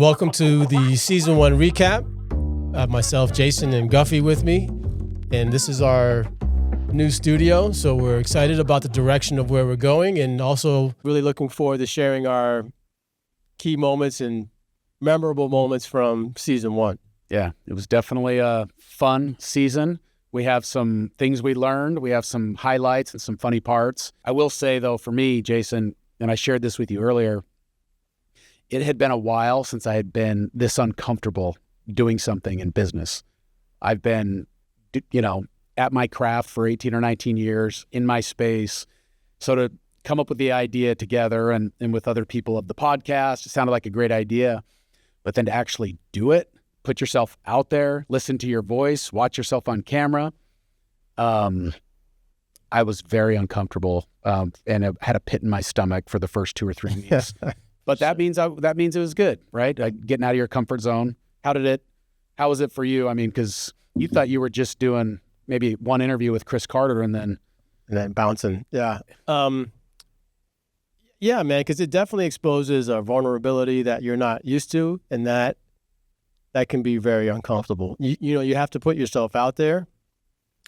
Welcome to the season 1 recap. I have myself, Jason, and Guffy with me. And this is our new studio. So we're excited about the direction of where we're going and also really looking forward to sharing our key moments and memorable moments from season 1. Yeah, it was definitely a fun season. We have some things we learned. We have some highlights and some funny parts. I will say, though, for me, Jason, and I shared this with you earlier, it had been a while since I had been this uncomfortable doing something in business. I've been, at my craft for 18 or 19 years in my space. So to come up with the idea together and with other people of the podcast, it sounded like a great idea. But then to actually do it, put yourself out there, listen to your voice, watch yourself on camera. I was very uncomfortable and I had a pit in my stomach for the first 2 or 3 weeks. But that means it was good, right? Getting out of your comfort zone. How was it for you? I mean, because you thought you were just doing maybe one interview with Chris Carter and then bouncing. Yeah. Yeah, man, because it definitely exposes a vulnerability that you're not used to, and that can be very uncomfortable. You have to put yourself out there,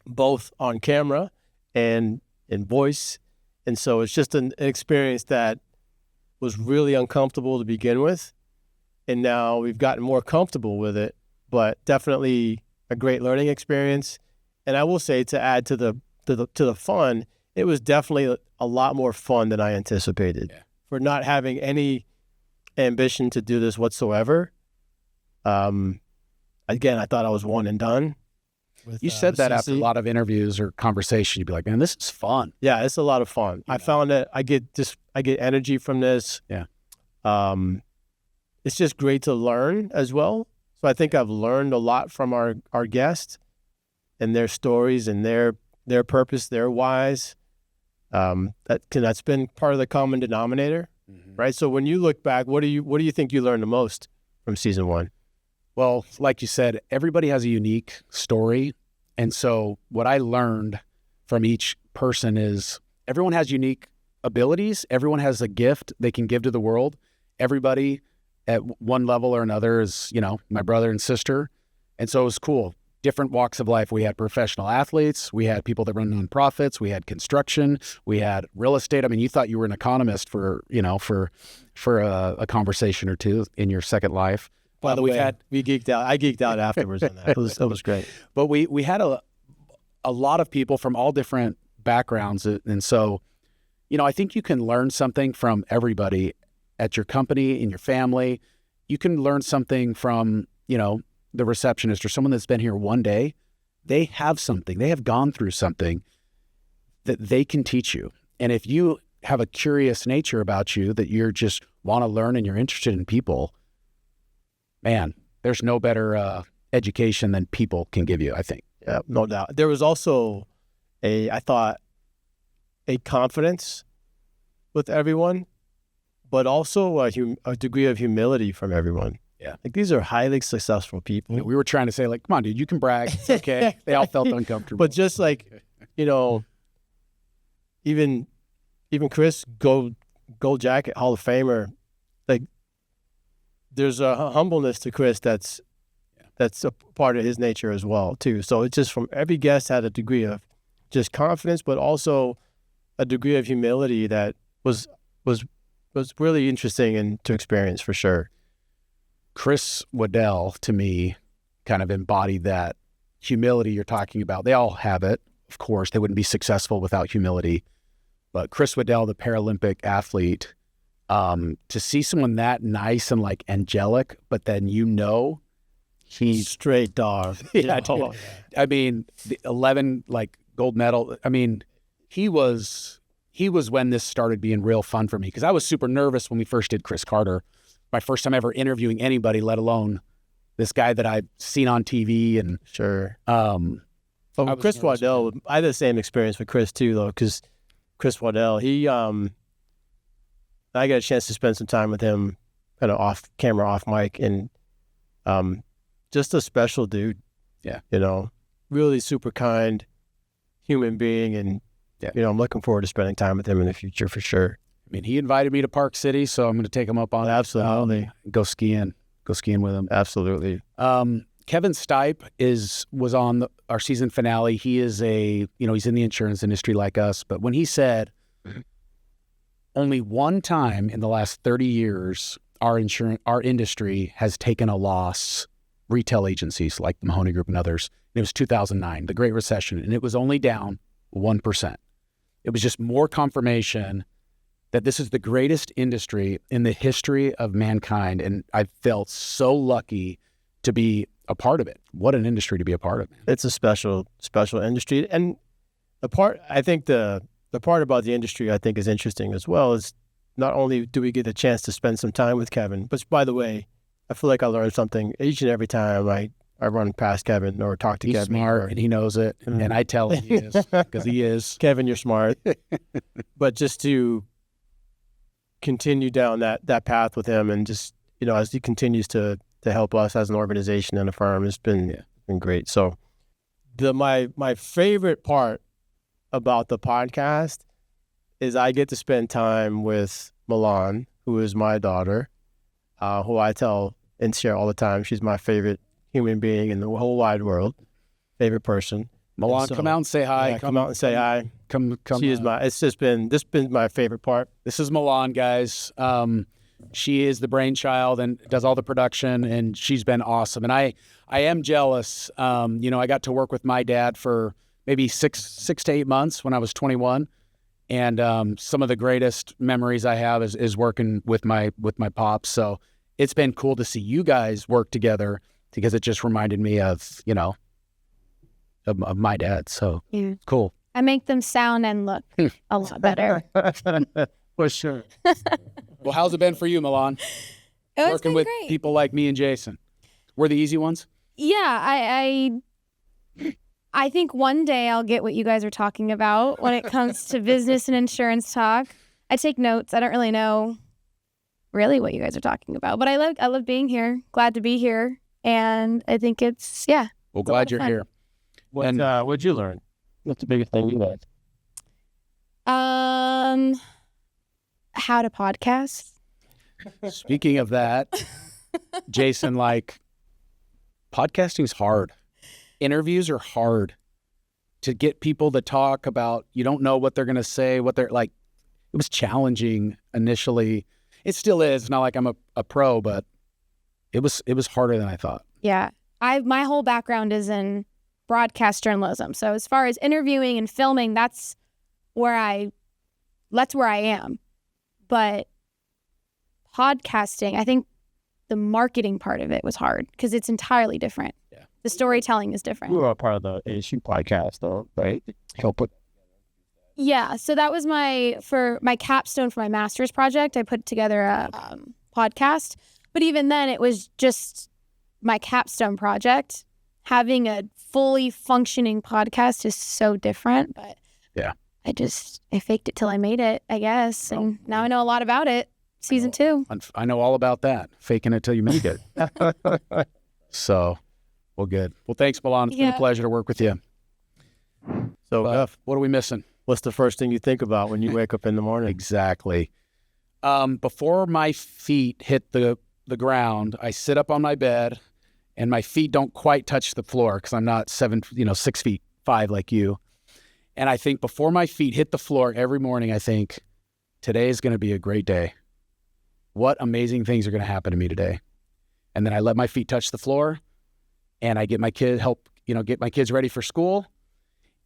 both on camera and in voice. And so it's just an experience that was really uncomfortable to begin with. And now we've gotten more comfortable with it, but definitely a great learning experience. And I will say, to add to the fun, it was definitely a lot more fun than I anticipated. Yeah. For not having any ambition to do this whatsoever. Again, I thought I was one and done. You said that after a lot of interviews or conversation, you'd be like, man, this is fun. Yeah, it's a lot of fun. I found that I get energy from this. Yeah. It's just great to learn as well. So I think I've learned a lot from our guests and their stories and their purpose, their whys. That's been part of the common denominator, right? So when you look back, what do you think you learned the most from season 1? Well, like you said, everybody has a unique story. And so what I learned from each person is everyone has unique abilities. Everyone has a gift they can give to the world. Everybody at one level or another is, my brother and sister. And so it was cool. Different walks of life. We had professional athletes. We had people that run nonprofits. We had construction. We had real estate. I mean, you thought you were an economist for a conversation or two in your second life. By the way, we geeked out. I geeked out afterwards on that. It was great. But we had a lot of people from all different backgrounds. And so, I think you can learn something from everybody at your company, in your family. You can learn something from, the receptionist or someone that's been here one day. They have something. They have gone through something that they can teach you. And if you have a curious nature about you that you're just want to learn and you're interested in people, man, there's no better education than people can give you, I think. Yeah, no doubt. There was also I thought, a confidence with everyone, but also a degree of humility from everyone. Yeah. Like, these are highly successful people. We were trying to say, like, come on, dude, you can brag. It's okay. They all felt uncomfortable. But just like, even Chris, gold jacket, Hall of Famer, like, there's a humbleness to Chris that's a part of his nature as well, too. So it's just from every guest had a degree of just confidence, but also a degree of humility that was really interesting and to experience for sure. Chris Waddell, to me, kind of embodied that humility you're talking about. They all have it, of course. They wouldn't be successful without humility. But Chris Waddell, the Paralympic athlete, to see someone that nice and like angelic, but then he's straight dog. Yeah, dude. I mean, the 11 gold medal. I mean, he was when this started being real fun for me, because I was super nervous when we first did Chris Carter. My first time ever interviewing anybody, let alone this guy that I've seen on TV. And sure. Chris Waddell, I had the same experience with Chris too, though, because Chris Waddell, I got a chance to spend some time with him, kind of off camera, off mic, and just a special dude. Yeah. Really super kind human being, and I'm looking forward to spending time with him in the future for sure. I mean, he invited me to Park City, so I'm going to take him up on absolutely. Go skiing. go skiing with him. Absolutely. Kevin Stipe was on our season finale. He is he's in the insurance industry like us, but when he said only one time in the last 30 years, our industry has taken a loss, retail agencies like the Mahoney Group and others, and it was 2009, the Great Recession, and it was only down 1%. It was just more confirmation that this is the greatest industry in the history of mankind, and I felt so lucky to be a part of it. What an industry to be a part of, man. It's a special industry. And the part about the industry I think is interesting as well is not only do we get a chance to spend some time with Kevin, but by the way, I feel like I learn something each and every time I run past Kevin or talk to He's Kevin. Smart, and he knows it, and I tell him he is, because he is. Kevin, you're smart. But just to continue down that path with him, and just, as he continues to help us as an organization and a firm, it's been great. So my favorite part about the podcast is I get to spend time with Milan, who is my daughter, who I tell and share all the time. She's my favorite human being in the whole wide world, favorite person. Milan, come out and say hi. Yeah, come out and say hi. Come. She is this has been my favorite part. This is Milan, guys. She is the brainchild and does all the production, and she's been awesome. And I am jealous. I got to work with my dad for maybe six to 8 months when I was 21. And some of the greatest memories I have is working with my pops. So it's been cool to see you guys work together, because it just reminded me of my dad. So cool. I make them sound and look a lot better. For sure. Well, how's it been for you, Milan? It's Working been with great. people like me and Jason. We're the easy ones? Yeah, I think one day I'll get what you guys are talking about when it comes to business and insurance talk. I take notes. I don't really know really what you guys are talking about, but I love being here. Glad to be here, and I think it's Well, glad you're here. What'd you learn? What's the biggest thing you learned? How to podcast. Speaking of that, Jason, podcasting's hard. Interviews are hard to get people to talk about. You don't know what they're going to say, what they're like. It was challenging initially. It still is. It's not like I'm a pro, but it was harder than I thought. Yeah. My whole background is in broadcast journalism. So as far as interviewing and filming, that's where I am. But podcasting, I think the marketing part of it was hard because it's entirely different. Yeah. The storytelling is different. You were a part of the ASU podcast, though, right? Help with. Yeah. So that was for my capstone for my master's project. I put together a podcast. But even then, it was just my capstone project. Having a fully functioning podcast is so different. But yeah, I faked it till I made it, I guess. And now I know a lot about it. Season 2. I know all about that. Faking it till you make it. So, well, good. Well, thanks, Milan. It's been a pleasure to work with you. So, what are we missing? What's the first thing you think about when you wake up in the morning? Exactly. Before my feet hit the ground, I sit up on my bed, and my feet don't quite touch the floor because I'm not 6'5" like you. And I think before my feet hit the floor every morning, I think, today is going to be a great day. What amazing things are going to happen to me today? And then I let my feet touch the floor, and I get my kids ready for school.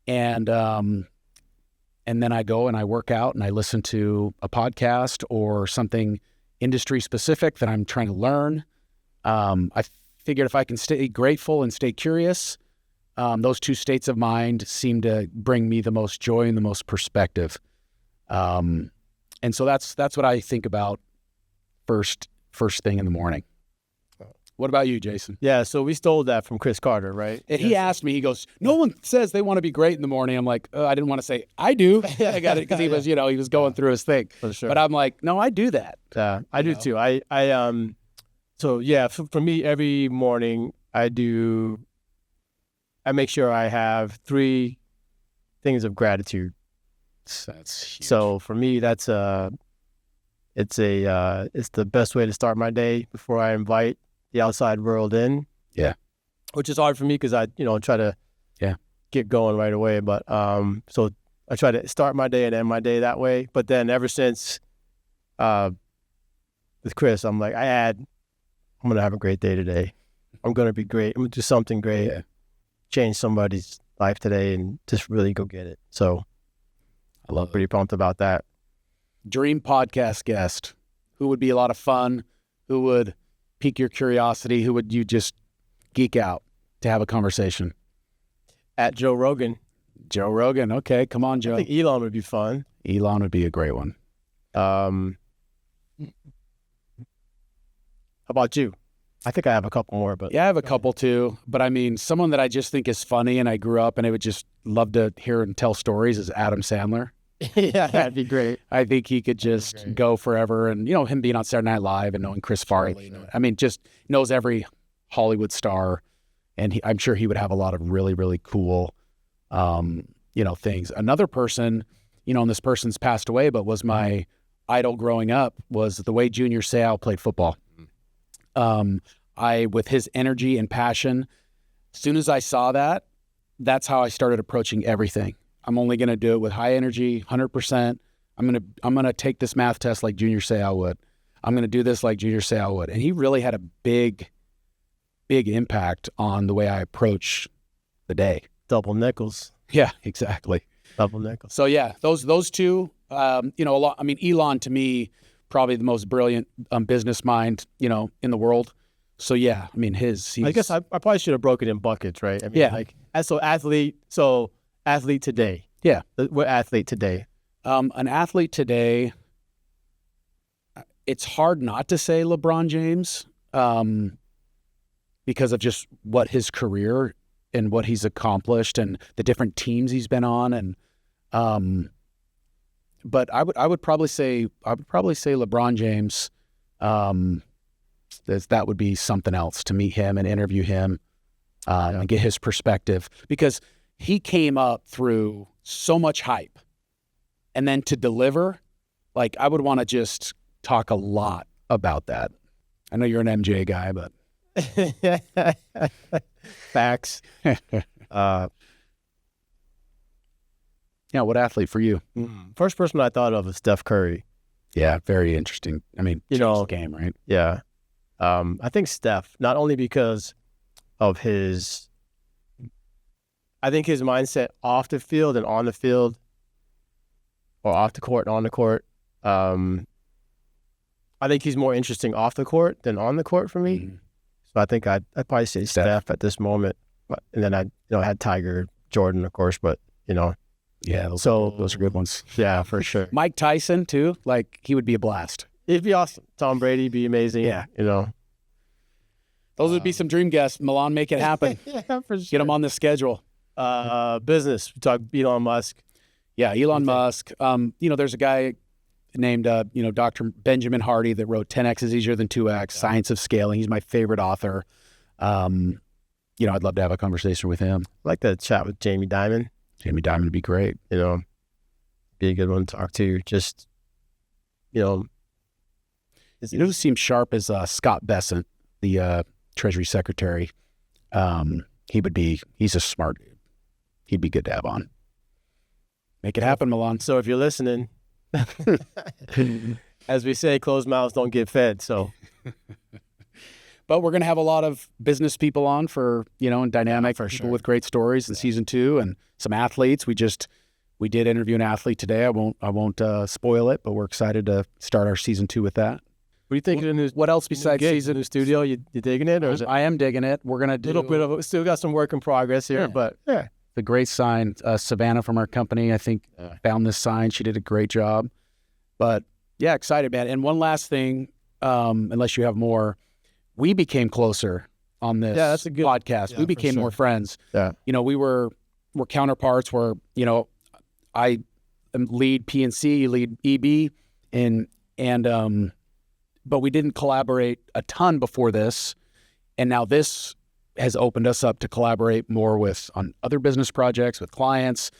And then I go and I work out and I listen to a podcast or something industry specific that I'm trying to learn. I figured if I can stay grateful and stay curious, those two states of mind seem to bring me the most joy and the most perspective. And so that's what I think about first thing in the morning. What about you, Jason? Yeah, so we stole that from Chris Carter, right? And he asked me, he goes, no one says they want to be great in the morning. I'm like, I didn't want to say, I do. I got it because he was, he was going through his thing. For sure. But I'm like, no, I do that. I do too. For me, every morning I make sure I have 3 things of gratitude. That's huge. So for me, it's the best way to start my day before I invite the outside world in. Yeah. Which is hard for me because I, try to get going right away. But so I try to start my day and end my day that way. But then ever since with Chris, I'm like, I'm going to have a great day today. I'm going to be great. I'm going to do something great, change somebody's life today, and just really go get it. So I love pretty pumped about that. Dream podcast guest. Who would be a lot of fun? Who would pique your curiosity? Who would you just geek out to have a conversation? At Joe Rogan. Joe Rogan. Okay, come on, Joe. I think Elon would be fun. Elon would be a great one. How about you? I think I have a couple more, but yeah, I have a couple too. But I mean, someone that I just think is funny and I grew up and I would just love to hear and tell stories is Adam Sandler. Yeah, that'd be great. I think he could just go forever. And, him being on Saturday Night Live and knowing Chris Farley. Sure. I mean, just knows every Hollywood star. And I'm sure he would have a lot of really, really cool, things. Another person, and this person's passed away, but was my idol growing up, was the way Junior Seau played football. With his energy and passion, as soon as I saw that, that's how I started approaching everything. I'm only going to do it with high energy, 100%. I'm going to take this math test like Junior Seau would. I'm going to do this like Junior Seau would. And he really had a big impact on the way I approach the day. Double nickels. Yeah, exactly. Double nickels. So yeah, those two, a lot. I mean, Elon to me, probably the most brilliant business mind, in the world. So yeah, I mean, I guess I probably should have broken it in buckets, right? I mean, athlete today. Yeah. What athlete today? An athlete today, it's hard not to say LeBron James, because of just what his career and what he's accomplished and the different teams he's been on. And, but I would probably say LeBron James, that would be something else to meet him and interview him, and get his perspective, because he came up through so much hype, and then to deliver, like, I would want to just talk a lot about that. I know you're an MJ guy, but facts. Yeah, what athlete for you? First person I thought of was Steph Curry. Yeah, very interesting. I mean, changed the game, right? Yeah. I think Steph, not only because of his mindset off the field and on the field, or off the court and on the court. I think he's more interesting off the court than on the court for me. So I think I'd probably say Steph at this moment. And then I had Tiger, Jordan, of course, but yeah, those are good ones. Yeah, for sure. Mike Tyson too, like, he would be a blast. It'd be awesome. Tom Brady would be amazing. Yeah. Those would be some dream guests. Milan, make it happen. Yeah, for sure. Get them on the schedule. Business. We talk Elon Musk. Yeah, Elon Musk. There's a guy named, Dr. Benjamin Hardy that wrote 10X is easier than 2X, Science of Scaling. He's my favorite author. I'd love to have a conversation with him. I'd like to chat with Jamie Dimon. Jamie Dimon would be great. Be a good one to talk to. Just, who seems sharp is Scott Bessent, the Treasury Secretary. He's a smart dude. He'd be good to have on. Make it happen, Milan. So if you're listening, as we say, closed mouths don't get fed. So, but we're going to have a lot of business people on for, and dynamic people with great stories in season 2, and some athletes. We did interview an athlete today. I won't spoil it, but we're excited to start our season 2 with that. What do you think? What else besides season in the studio? You digging it, or is it? I am digging it. We're gonna do a little bit of. Still got some work in progress here, but yeah. The great sign, Savannah from our company, I think, found this sign. She did a great job. But yeah, excited, man. And one last thing, unless you have more, we became closer on this that's a good podcast. Yeah, we became more friends. Yeah. We're counterparts. Where I lead P&C, you lead EB, and but we didn't collaborate a ton before this, and now this has opened us up to collaborate more on other business projects with clients.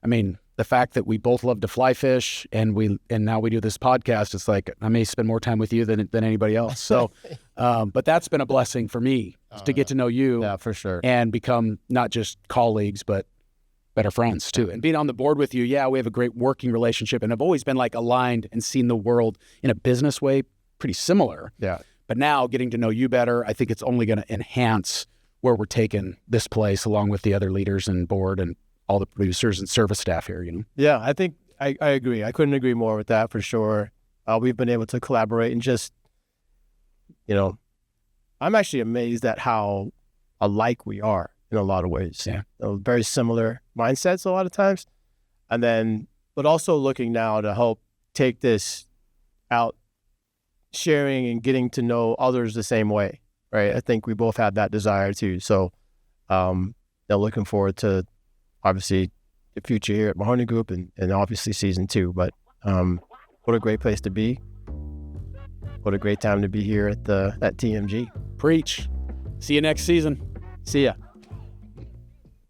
I mean, the fact that we both love to fly fish and now we do this podcast, it's like I may spend more time with you than anybody else. So, but that's been a blessing for me to get to know you. Yeah, for sure. And become not just colleagues, but better friends too. And being on the board with you, we have a great working relationship and I've always been like aligned and seen the world in a business way pretty similar. Yeah. But now getting to know you better, I think it's only going to enhance where we're taking this place along with the other leaders and board and all the producers and service staff here, Yeah, I think I agree. I couldn't agree more with that for sure. We've been able to collaborate and just, I'm actually amazed at how alike we are in a lot of ways. Yeah. Very similar mindsets a lot of times. And then, but also looking now to help take this out, sharing and getting to know others the same way, right? I think we both have that desire too. So, looking forward to obviously the future here at Mahoney Group and obviously season 2. But what a great place to be. What a great time to be here at TMG. Preach. See you next season. See ya.